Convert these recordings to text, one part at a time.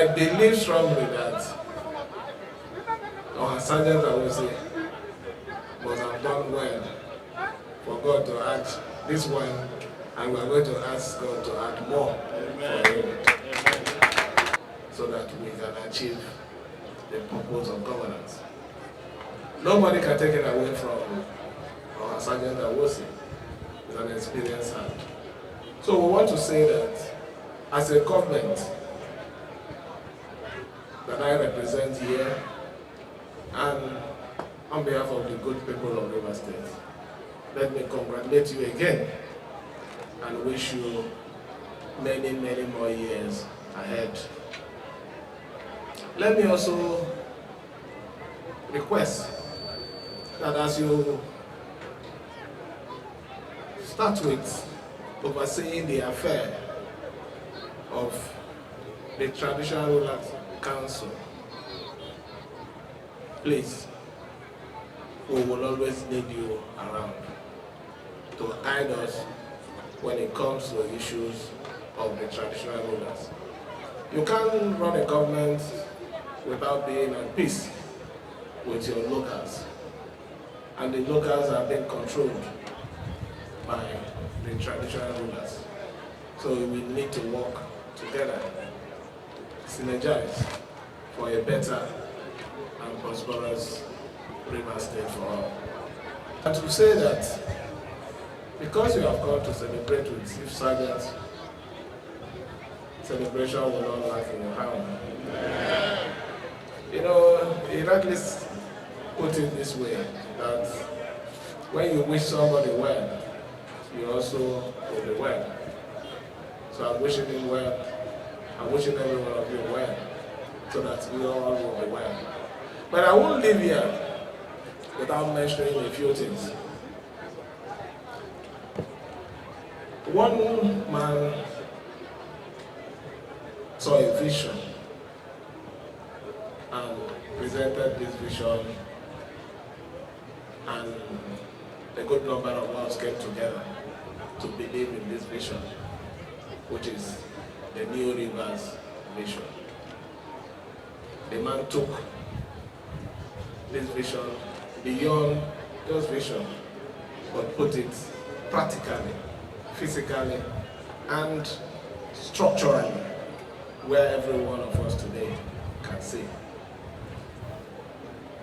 I believe strongly that our sergeant, I will say, must have done well for God to add this one, and we are going to ask God to add more for him, so that we can achieve the purpose of governance. Nobody can take it away from our sergeant Awosi. He's an experienced hand. So we want to say that as a government that I represent here, and on behalf of the good people of River State, let me congratulate you again and wish you many, many more years ahead. Let me also request that as you start with overseeing the affair of the Traditional Rulers Council, please, we will always need you around to guide us when it comes to issues of the traditional rulers. You can't run a government without being at peace with your locals, and the locals are being controlled by the traditional rulers. So we need to work together, synergize for a better and prosperous River State for all. And to say that because you have come to celebrate with Chief Sergeant, celebration will not lack in your hand. You know, he rightly put it this way, that when you wish somebody well, you also will be well. So I'm wishing him well. I'm wishing every one of you well, so that we all will be well. But I won't leave here without mentioning a few things. One man saw a vision and presented this vision, and a good number of us came together to believe in this vision, which is the New Rivers vision. The man took this vision beyond just vision, but put it practically, physically, and structurally, where every one of us today can see.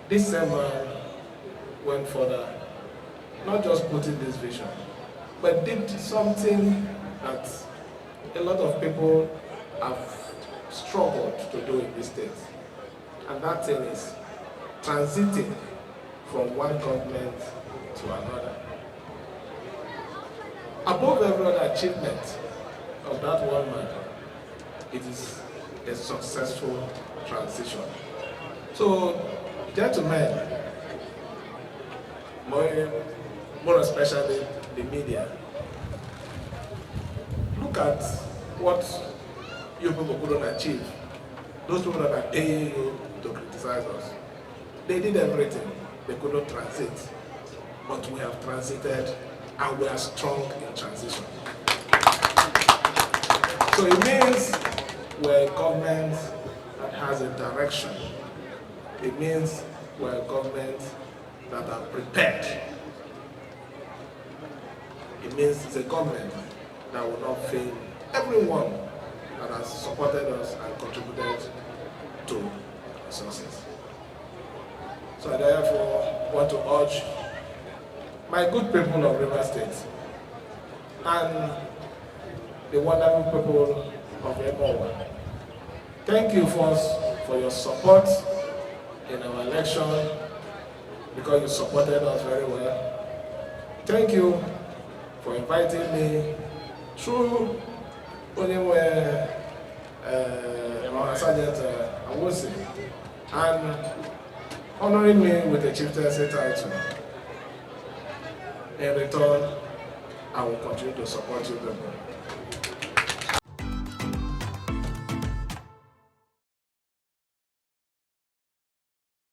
This same man went further, not just putting this vision, but did something that a lot of people have struggled to do in this state. And that thing is transiting from one government to another. Above every other achievement of that one man, it is a successful transition. So, gentlemen, more especially the media, look at what you people couldn't achieve. Those people that are paying you to criticize us, they did everything. They couldn't transit, but we have transited, and we are strong in transition. So it means we're a government that has a direction. It means we're a government that are prepared. It means it's a government that will not fail everyone that has supported us and contributed to resources. So I therefore want to urge my good people of River State and the wonderful people of Emowa. Thank you first for your support in our election, because you supported us very well. Thank you for inviting me through anywhere Sergeant Awosi and honoring me with a chieftaincy title. In return, I will continue to support you people.